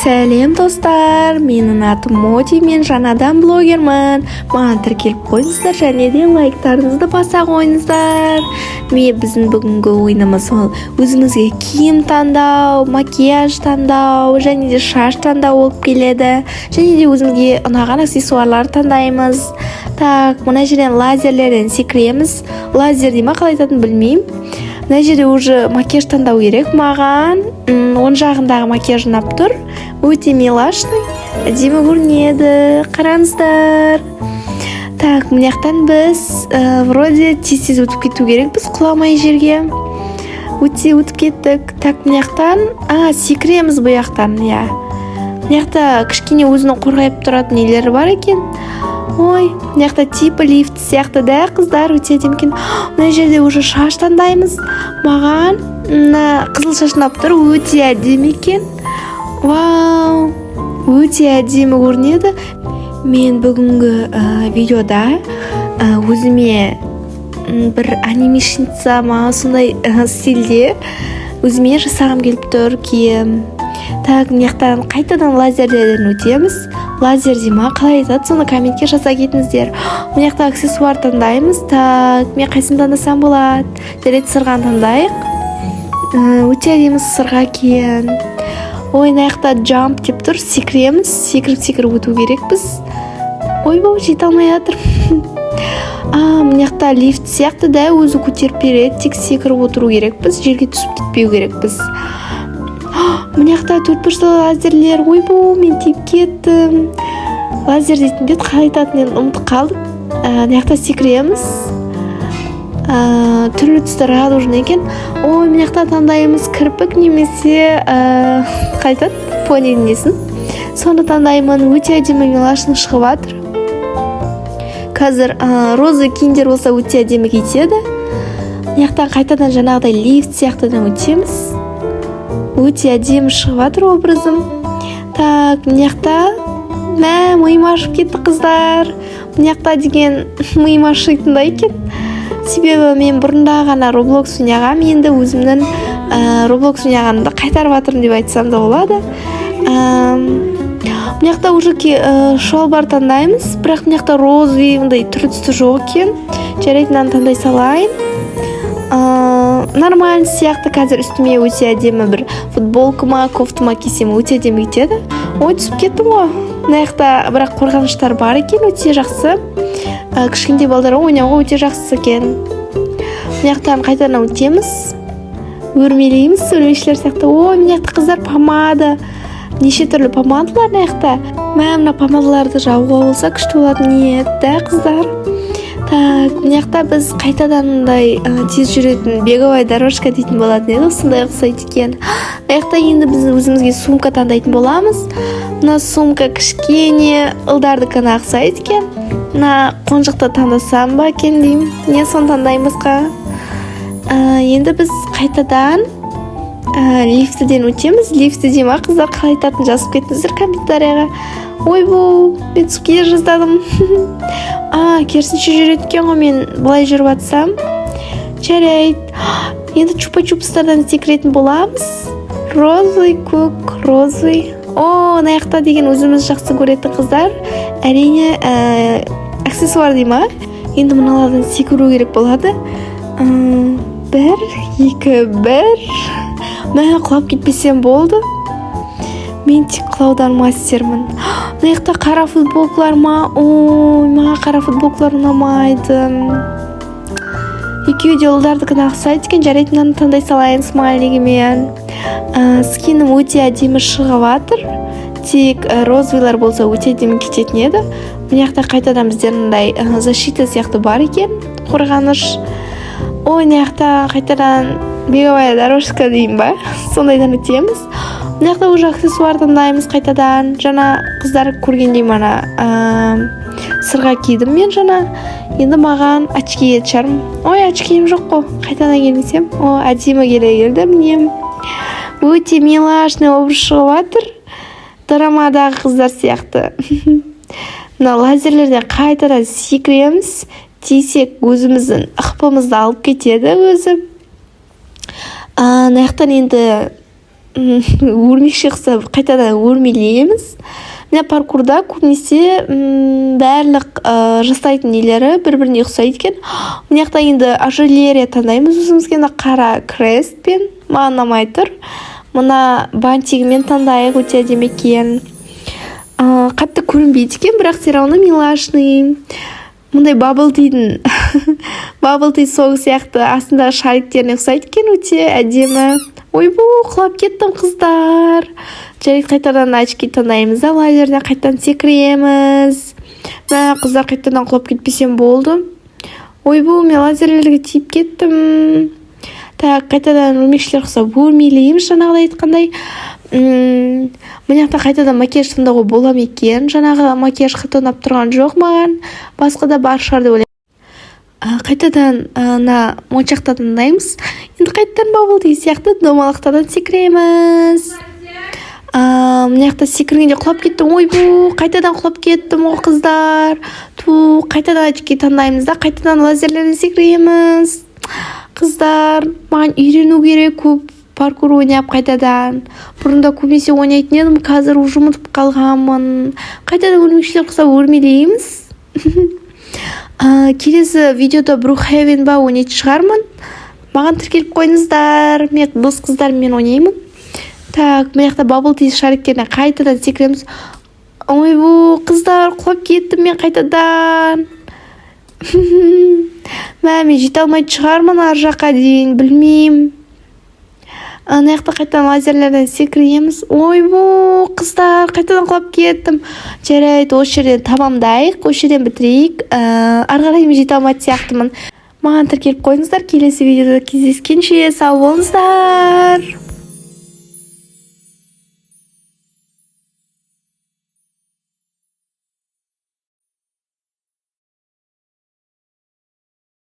Сәлем достар, менің атым Моти, мен жаңадан блогермін. Маған тіркеліп қойыңыздар және де лайктарыңызды баса қойыңыздар. Біздің бүгінгі ойынымыз ол өзімізге киім таңдау, макияж таңдау және де шаш таңдау болып келеді. Және де өзімізге ұнаған аксессуарлар таңдаймыз. Так, мына жерден лазерлерден секіреміз. Лазер дей ма, қалай айтатынын білмеймін. Мына жерде уже макияж таңдау керек маған. Оң жағындағы макияж ұнап тұр. Өте милашный, әдемі көрінеді. Қараңыздар. Так, мына жақтан біз вроде тез өтіп кету керекпіз, құламай жерге. Өте өтіп кеттік. Так, мына жақтан секіреміз бұл жақтан, иә. Мына жақта кішкене өзінің қорғайып тұратын нелері бар екен. Ой, мына жақта типі лифт сияқты да, қыздар, өте әдемі екен. Мына жерде уже шаш таңдаймыз. Маған қызыл шаш ұнап тұр, өте әдемі екен. Вау, өте әдемі көрінеді. Мен бүгінгі видеода өзіме бір анимешница ма сондай стильде өзіме жасағым келіп тұр киім. Так, мына жақтан қайтадан лазерлерден өтеміз. Лазер дей ма, қалай айтады, соны комментке жаза кетіңіздер. Мына жақта аксессуар таңдаймыз. Так, мен қайсын таңдасам болады? Жарайды, сырғаны таңдайық. Өте әдемі сырға екен. Ой, мына жақта jump деп тұр, секіреміз. Секіріп өту керекпіз. Ойбау, жете алмай жатыр. Мына жақта лифт сияқты да, өзі көтеріп береді, тек секіріп отыру керекпіз, жерге түсіп кетпеу керекпіз. Мына жақта төртбұрышты лазерлер. Ойбау, мен тиіп кеттім. Лазер дейтін бет қалай айтатынын ұмытып қалдық. Мына жақта секіреміз. Түрлі түстер радужный екен. Ой, мына жақта таңдаймыз кірпік немесе қайтады понидің несін. Соны таңдаймын. Өте әдемі милашный шығып жатыр. Қазір розы киімдер болса өте әдемі кетеді. Мына жақтан қайтадан жаңағыдай лифт сияқтыдан өтеміз. Өте әдемі шығып жатыр образым. Так, мына жақта миым ашып кетті қыздар. Мына жақта деген миым ашитындай екен. Себебі мен бұрында ғана Roblox ойнағам, енді өзімнің Roblox ойнағанымды қайтарып жатырмын деп айтсам да болады. Мына жақта уже шалбар таңдаймыз, бірақ мына жақта розовый мындай түрі түсті жоқ екен. Жарайды, мынаны таңдай салайын. Нормально сияқты. Қазір үстіме өте әдемі бір футболка ма, кофта ма кисем өте әдемі кетеді. Ой, түсіп кеттім ғой. Мына жақта бірақ қорғаныштар бар екен, өте жақсы. Кішкентай балдарға ойнауға өте жақсы екен. Мына жақтан қайтадан өтеміз. Өрмелейміз, өрмешілер сияқты. Ой, мына жақта қыздар помада. Неше түрлі помадалар мына жақта. Мына помадаларды жауға болса күшті болатын еді, да, қыздар. Так, мына жақта біз қайтадан тез жүретін беговая дорожка дейтін болатын еді, осындай ұқсайды екен. Мына жақта енді біз өзімізге сумка таңдайтын боламыз. Мына сумка кішкене ұлдардікіне ұқсайды екен. Мына қонжықты таңдасам ба екен деймін. Не соны таңдаймызға? Енді біз қайтадан лифтіден өтеміз. Лифті дей ма, қыздар қалай айтатынын жазып кетіңіздер комментарияға. Ойбау, мен түсіп кете жаздадым. Керісінше жүреді екен ғой, мен былай жүріп жатсам. Жарайды. Енді чупа-чупстардан секіретін боламыз. Розовый, көк, розовый. Мына жақта деген өзіміз жақсы көретін қыздар. Әрине аксессуар дей ма? Енді мыналардан секіру керек болады. 1, 2, 1. Құлап кетпесем болды. Мен тек құлаудан мастермін. Мына жақта қара футболкалар ма? Ой, маған қара футболкалар ұнамайды. Екеуі де ұлдардікіне ұқсайды екен. Жарайды, мынаны таңдай салайын смайлигімен. Скинім өте әдемі шығып жатыр. Тек розовыйлар болса өте әдемі кететін еді. Мына жақта қайтадан біздер мындай защита сияқты бар екен. Қорғаныш. Ой, мына жақта қайтадан беговая дорожка дейін ба? Сондайдан өтеміз. Мына жақта уже аксессуар таңдаймыз қайтадан. Жаңа қыздар көргендей мана сырға кидім мен жаңа. Енді маған очки ет шарым. Ой, очкиім жоқ қой. Қайтадан келмесем. Әдемі келді мінем. Өте милашный образ шығып жатыр. Драмадағы қыздар сияқты. Мына лазерлерден қайтадан секіреміз. Тисек өзіміздің ықпымызды алып кетеді өзі. Мына жақтан енді өрмекші ұқсап қайтадан өрмелейміз. Міне паркурда көбінесе барлық жасайтын нелері бір-біріне ұқсайды екен. Мына жақта енді ожерелье таңдаймыз өзімізге. Қара крестпен маған ұнамай тұр. Мына бантигімен таңдайық, өте әдемі екен. Қатты көрінбейді екен, бірақ все равно милашный. Мұндай бабл-тидің бабл-ти соғы сияқты астындағы шариктеріне ұқсайды екен, өте әдемі. Ойбу, құлап кеттім қыздар. Жарайды, қайтадан очки таңдаймыз да, лазерден қайтадан секіреміз. Мә, қыздар, қайтадан құлап кетпесем болды. Ойбу, мен лазерлерге тиіп кеттім. Так, қайтадан өрмекшілер ұқсап өрмелейміз, жаңағыда айтқандай. Мына жақта қайтадан макияж таңдауға болам екен. Жаңағы макияж қатты ұнап тұрған жоқ маған. Басқа да бар шығар деп ойлаймын. Қайтадан моншақта таңдаймыз. Енді қайтадан бабл-ти сияқты домалақтардан секіреміз. Мына жақта секіргенде құлап кеттім. Ойбу, қайтадан құлап кеттім ғой қыздар. Қайтадан очки таңдаймыз да, қайтадан лазерлерден секіреміз. Қыздар, маған үйрену керек, көп паркур ойнап қайтадан. Бұрында көбінесе ойнайтын едім, қазір уже ұмытып қалғанмын. Қайтадан өрмекшілер ұқсап өрмелейміз. Келесі видеода Brookhaven ба ойнайтын шығармын. Маған тіркеліп қойыңыздар. Мен дос қыздармен ойнаймын. Так, мен жақта бабл-ти шариктеріне қайтадан секіреміз. Ойбу, қыздар, құлап кеттім мен қайтадан. Мен жете алмайтын шығармын ар жаққа дейін, білмеймін. Ана жақта қайтадан лазерлерден секіреміз. Ойбу, қыздар, қайтадан құлап кеттім. Жарайды, осы жерден тамамдайық, осы жерден бітірейік. Ары қарай мен жете алмайтын сияқтымын. Маған тіркеліп қойыңыздар. Келесі видеода кездескенше сау болыңыздар.